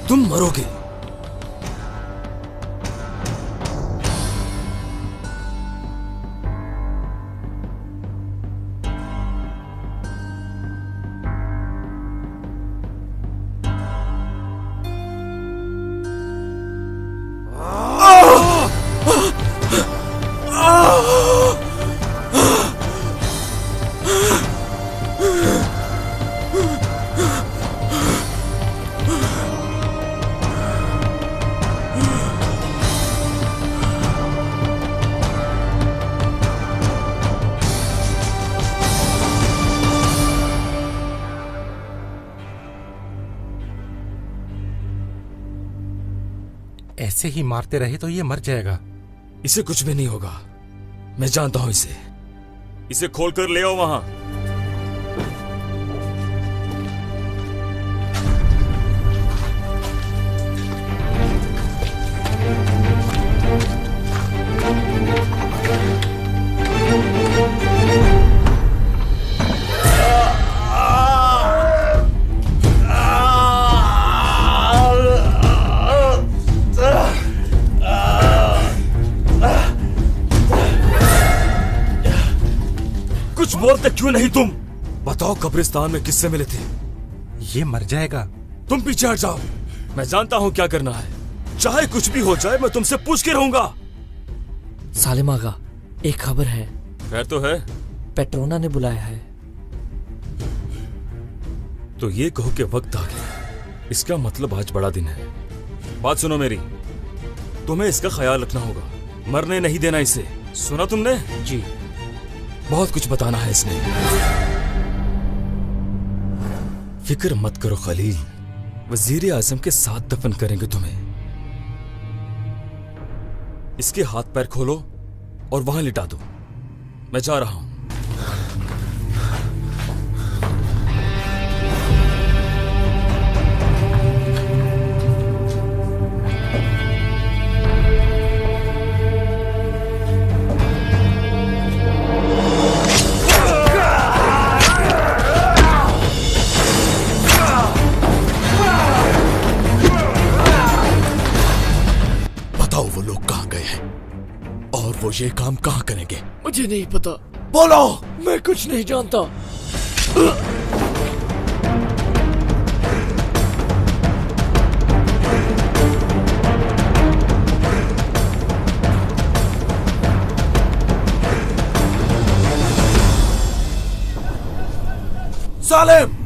तुम मरोगे। ऐसे ही मारते रहे तो ये मर जाएगा। इसे कुछ भी नहीं होगा, मैं जानता हूं इसे। इसे खोलकर ले आओ वहां। कुछ बोलते क्यों नहीं तुम? बताओ कब्रिस्तान में किससे मिले थे? ये मर जाएगा। तुम पीछे हट जाओ, मैं जानता हूं क्या करना है। चाहे कुछ भी हो जाए मैं तुमसे पूछ के रहूंगा। सालिम आगा, एक खबर है। खैर तो है? पेट्रोना ने बुलाया है। तो ये कहो कि वक्त आ गया। इसका मतलब आज बड़ा दिन है। बात सुनो मेरी, तुम्हें इसका ख्याल रखना होगा, मरने नहीं देना इसे। सुना तुमने? जी। बहुत कुछ बताना है इसने। फिक्र मत करो खलील, वजीर आजम के साथ दफन करेंगे तुम्हें। इसके हाथ पैर खोलो और वहां लिटा दो। मैं जा रहा हूं। वो ये काम कहां करेंगे? मुझे नहीं पता। बोलो। मैं कुछ नहीं जानता। सालिम!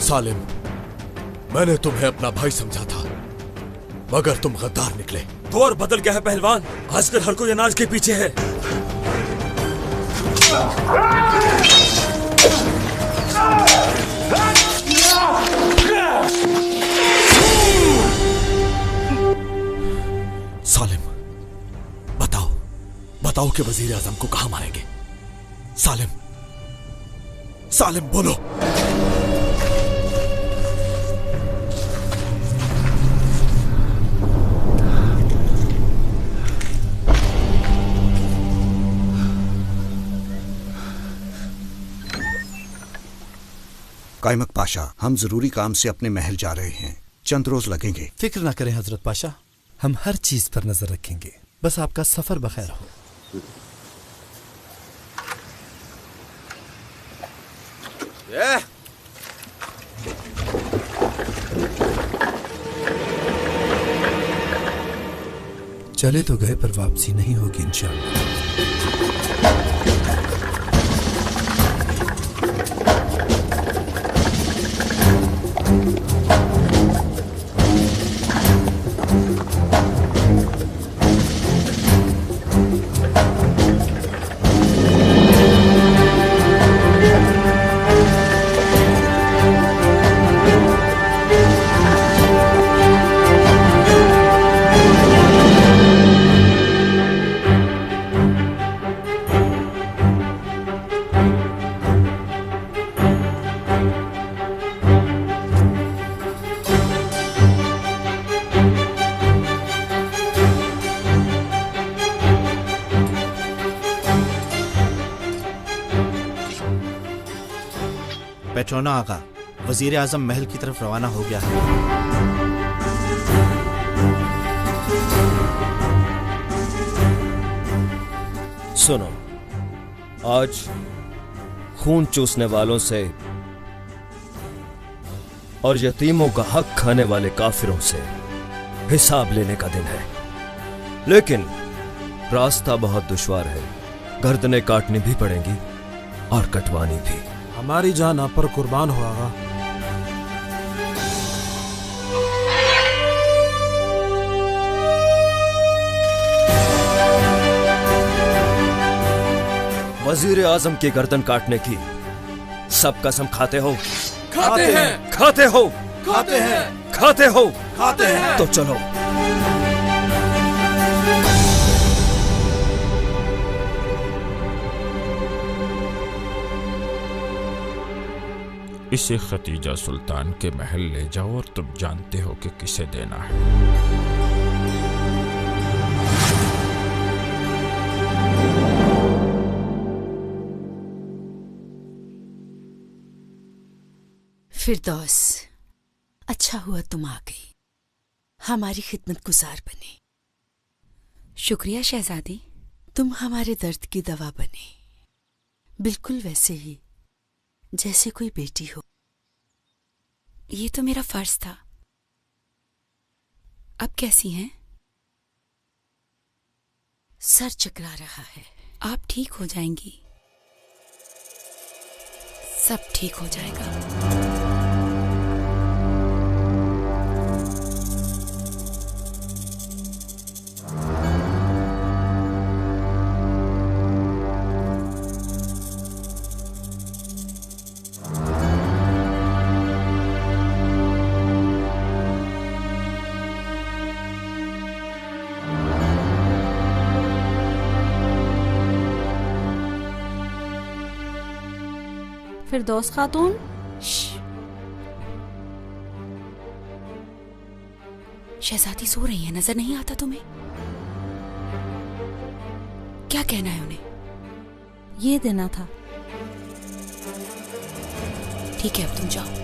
सालिम, मैंने तुम्हें अपना भाई समझा था, मगर तुम गद्दार निकले। दौर बदल गया है पहलवान, आजकल हर कोई अनाज के पीछे है। सालिम, बताओ कि वजीर आजम को कहां मारेंगे? सालिम, बोलो। कायमक पाशा, हम जरूरी काम से अपने महल जा रहे हैं, चंद रोज लगेंगे। फिक्र ना करें हजरत पाशा, हम हर चीज पर नजर रखेंगे, बस आपका सफर बखैर हो। चले तो गए पर वापसी नहीं होगी इंशाअल्लाह। पेट्रोना आगा, वजीर आजम महल की तरफ रवाना हो गया है। सुनो, आज खून चूसने वालों से और यतीमों का हक खाने वाले काफिरों से हिसाब लेने का दिन है। लेकिन रास्ता बहुत दुश्वार है, गर्दनें काटनी भी पड़ेंगी और कटवानी भी। हमारी जान आप पर कुर्बान हो आगा। वजीर आजम की गर्दन काटने की सब कसम खाते हो? खाते हैं। खाते हो? खाते हैं। खाते हो? खाते हैं। तो चलो। इसे खतीजा सुल्तान के महल ले जाओ और तुम जानते हो कि किसे देना है। फिरदौस, अच्छा हुआ तुम आ गई, हमारी खिदमत गुजार बने। शुक्रिया शहजादी। तुम हमारे दर्द की दवा बने, बिल्कुल वैसे ही जैसे कोई बेटी हो। ये तो मेरा फर्ज था। अब कैसी हैं? सर चकरा रहा है। आप ठीक हो जाएंगी, सब ठीक हो जाएगा। फिरदौस खातून, शहजादी सो रही है, नजर नहीं आता तुम्हें? क्या कहना है उन्हें? ये देना था। ठीक है, अब तुम जाओ।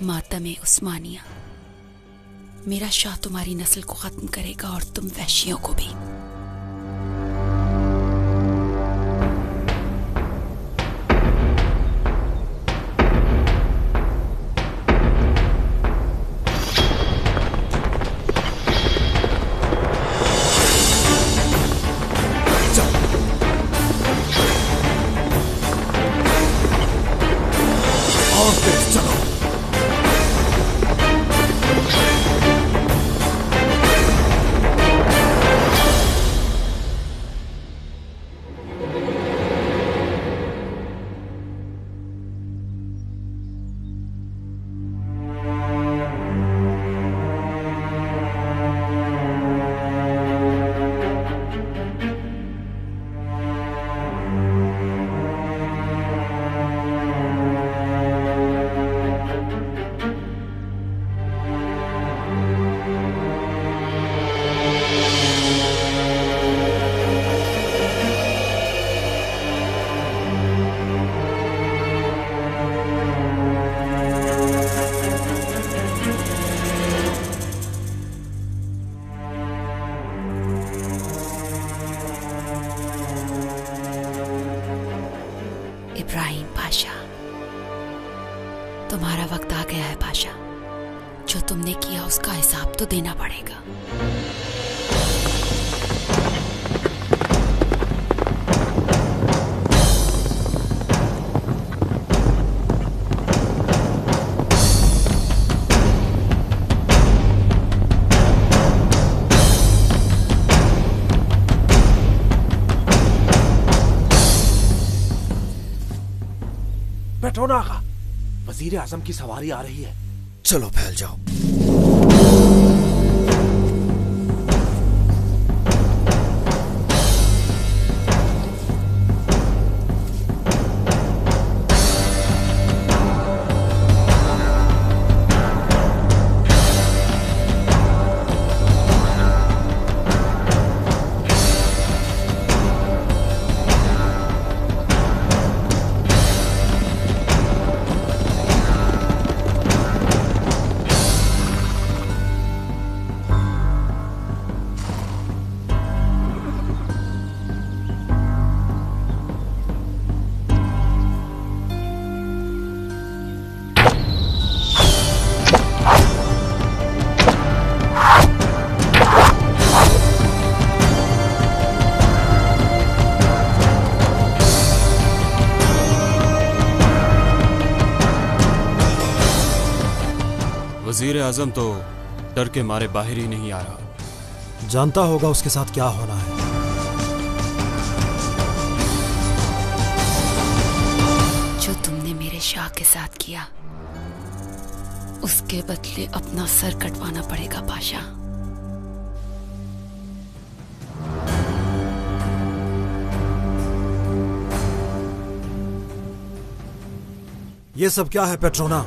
मातमे उस्मानिया, मेरा शाह तुम्हारी नस्ल को खत्म करेगा और तुम वैश्यों को भी। इब्राहिम पाशा, तुम्हारा वक्त आ गया है पाशा। जो तुमने किया उसका हिसाब तो देना पड़ेगा। पेट्रोना आगा, वजीर आजम की सवारी आ रही है। चलो फैल जाओ। वजीर आजम तो डर के मारे बाहर ही नहीं आ रहा। जानता होगा उसके साथ क्या होना है। जो तुमने मेरे शाह के साथ किया, उसके बदले अपना सर कटवाना पड़ेगा पाशा। ये सब क्या है पेट्रोना?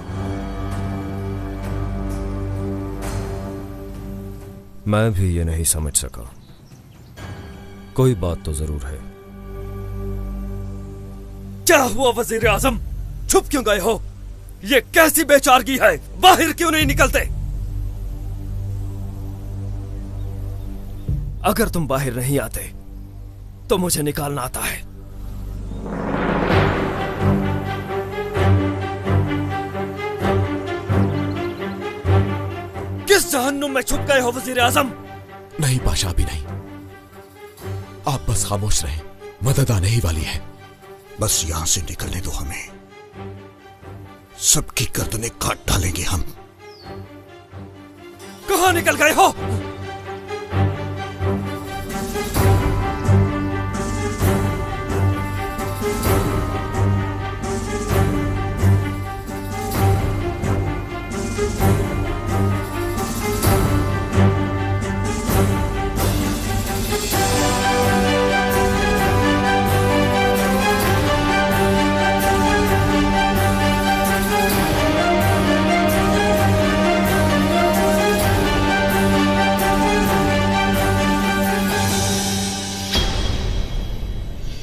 मैं भी ये नहीं समझ सका। कोई बात तो जरूर है। क्या हुआ वजीर आजम? छुप क्यों गए हो? ये कैसी बेचारगी है? बाहर क्यों नहीं निकलते? अगर तुम बाहर नहीं आते तो मुझे निकालना आता है। किस जहन्नुम में छुप गए हो वजीर आजम? नहीं पाशा, अभी नहीं। आप बस खामोश रहें, मदद आने ही वाली है। बस यहां से निकलने दो हमें, सबकी गर्दनें काट डालेंगे हम। कहां निकल गए हो?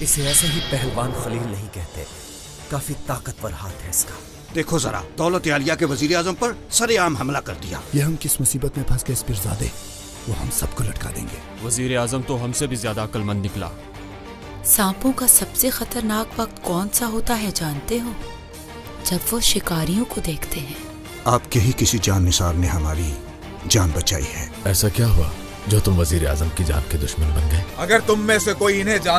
इसे ऐसे ही पहलवान खलील नहीं कहते, काफी ताकतवर हाथ है इसका। देखो जरा, दौलत आलिया के वजीर आजम पर सरेआम हमला कर दिया। ये हम किस मुसीबत में फंस गए पीरजादे, वो हम सबको लटका देंगे। वजीर आजम तो हमसे भी ज्यादा अक्लमंद निकला। सांपों का सबसे खतरनाक वक्त कौन सा होता है जानते हो? जब वो शिकारियों को देखते हैं। आपके ही किसी जान निसार ने हमारी जान बचाई है। ऐसा क्या हुआ जो तुम वजीर आजम की जान के दुश्मन बन गए? अगर तुम में से कोई इन्हें जान